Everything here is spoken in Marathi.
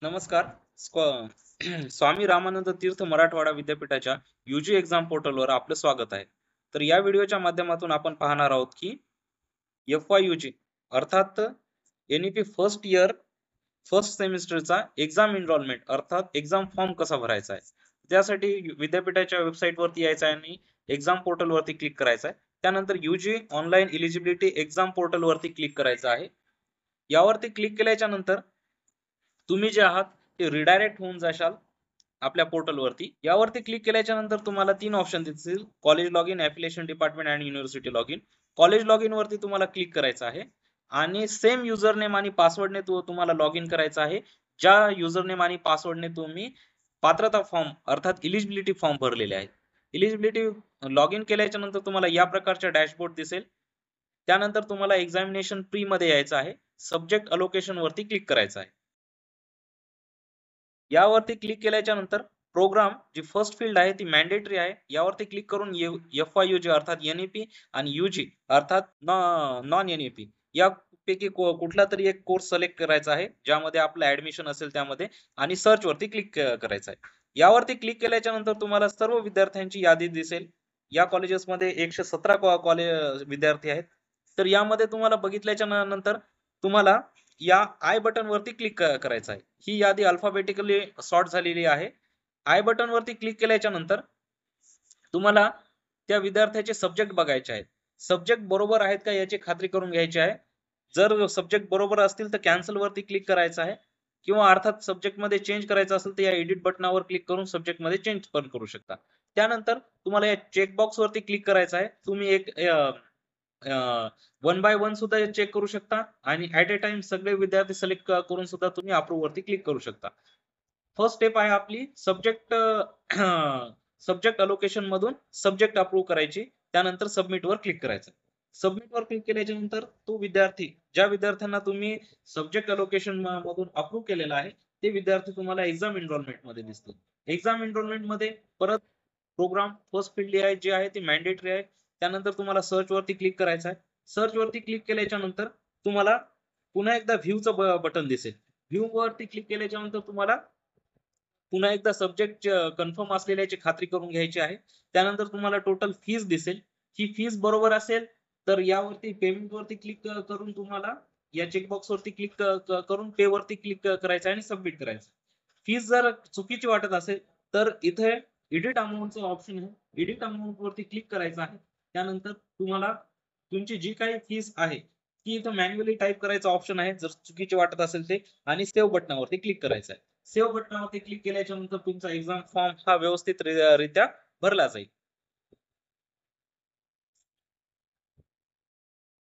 नमस्कार. स्वामी रामानंद तीर्थ मराठवाडा विद्यापीठाच्या यूजी एक्झाम पोर्टलवर आपलं स्वागत आहे. तर या व्हिडिओच्या माध्यमातून आपण पाहणार आहोत की FYUG अर्थात NEP फर्स्ट इयर फर्स्ट सेमिस्टरचा एक्झाम एनरोलमेंट अर्थात एक्झाम फॉर्म कसा भरायचा आहे. त्यासाठी विद्यापीठाच्या वेबसाईट वरती यायचं आहे आणि एक्झाम पोर्टल वरती क्लिक करायचं आहे. त्यानंतर UG online eligibility exam portal वरती क्लिक करायचं आहे. यावरती क्लिक केल्याच्या नंतर तुम्ही जे आहात ते रिडायरेक्ट होऊन जाशाल आपल्या पोर्टल वरती. यावरती क्लिक केल्याच्या नंतर तुम्हाला 3 ऑप्शन दिसतील: college log in, application department आणि university log in. College log in वरती तुम्हाला क्लिक करायचं आहे आणि सेम युजर नेम आणि पासवर्डने तुम्हाला लॉग इन करायचं आहे, ज्या युजर नेम आणि पासवर्डने तुम्ही पात्रता फॉर्म अर्थात इलिजिबिलिटी फॉर्म भरलेले आहेत. इलिजिबिलिटी लॉग इन केल्याच्या नंतर तुम्हाला या प्रकारचा डॅशबोर्ड दिसेल. त्यानंतर तुम्हाला एक्झामिनेशन प्री मध्ये यायचं आहे. सब्जेक्ट अलोकेशन वरती क्लिक करायचं आहे. यावरती क्लिक केल्याच्या नंतर प्रोग्राम जी फर्स्ट फील्ड आहे ती मॅन्डेटरी आहे. यावरती क्लिक करून FYUG अर्थात NEP आणि UG अर्थात नॉन NEP यापैकी कुठला तरी एक कोर्स सिलेक्ट करायचा आहे, ज्यामध्ये आपलं ऍडमिशन असेल त्यामध्ये, आणि सर्च वरती क्लिक करायचं आहे. यावरती क्लिक केल्याच्या नंतर तुम्हाला सर्व विद्यार्थ्यांची यादी दिसेल. या कॉलेजेसमध्ये 117 कॉलेज विद्यार्थी आहेत. तर यामध्ये तुम्हाला बघितल्याच्या नंतर तुम्हाला या आय बटन वरती क्लिक करायचं आहे. ही यादी अल्फाबेटिकली सॉर्ट झालेली आहे. आय बटन वरती क्लिक केल्याच्या नंतर तुम्हाला त्या विद्यार्थ्याचे सब्जेक्ट बघायचे आहेत. सब्जेक्ट बरोबर आहेत का याची खात्री करून घ्यायची आहे. जर सब्जेक्ट बरोबर असतील तर कॅन्सल वरती क्लिक करायचं आहे, किंवा अर्थात सब्जेक्ट मध्ये चेंज करायचं असेल तर या एडिट बटनावर क्लिक करून सब्जेक्ट मध्ये चेंज पण करू शकता. त्यानंतर तुम्हाला या चेकबॉक्स वरती क्लिक करायचं आहे. तुम्ही एक 1 बाय 1 सुद्धा चेक करू शकता आणि ऍट अ टाइम सगळे विद्यार्थी सिलेक्ट करून सुद्धा तुम्ही अप्रूव्ह वरती क्लिक करू शकता. फर्स्ट स्टेप आहे आपली सब्जेक्ट अलोकेशन मधून सब्जेक्ट अप्रूव्ह करायची. त्यानंतर सबमिट वर क्लिक करायचं. सबमिट वर क्लिक केल्याच्या नंतर तो विद्यार्थी, ज्या विद्यार्थ्यांना तुम्ही सब्जेक्ट अलोकेशन मधून अप्रूव्ह केलेला आहे, ते विद्यार्थी तुम्हाला एक्झाम एनरोलमेंट मध्ये दिसतील. एक्झाम एनरोलमेंट मध्ये परत प्रोग्राम फर्स्ट फील्ड जे आहे ते मॅन्डेटरी आहे. त्यानंतर तुम्हाला सर्च वरती क्लिक करायचं आहे. सर्च वरती क्लिक केल्याच्या नंतर तुम्हाला पुन्हा एकदा व्ह्यूचं बटन दिसेल. व्ह्यू वरती क्लिक केल्याच्या नंतर तुम्हाला पुन्हा एकदा सब्जेक्ट कन्फर्म असलेल्याची खात्री करून घ्यायची आहे. त्यानंतर तुम्हाला टोटल फीस दिसेल. ही फीस बरोबर असेल तर यावरती पेमेंट वरती क्लिक करून तुम्हाला या चेकबॉक्स वरती क्लिक करून पे वरती क्लिक करायचं आणि सबमिट करायचं. फीस जर चुकीची वाटत असेल तर इथे एडिट अमाऊंटचं ऑप्शन आहे. एडिट अमाऊंट वरती क्लिक करायचं आहे. त्यानंतर तुम्हाला तुमची जी काही फीस आहे ती इथं मॅन्युअली टाईप करायचा ऑप्शन आहे, जर चुकीची वाटत असेल ते, आणि सेव्ह बटनावरती क्लिक करायचं आहे. सेव्ह बटनावरती क्लिक केल्याच्या नंतर तुमचा एक्झाम फॉर्म हा व्यवस्थित रित्या भरला जाईल.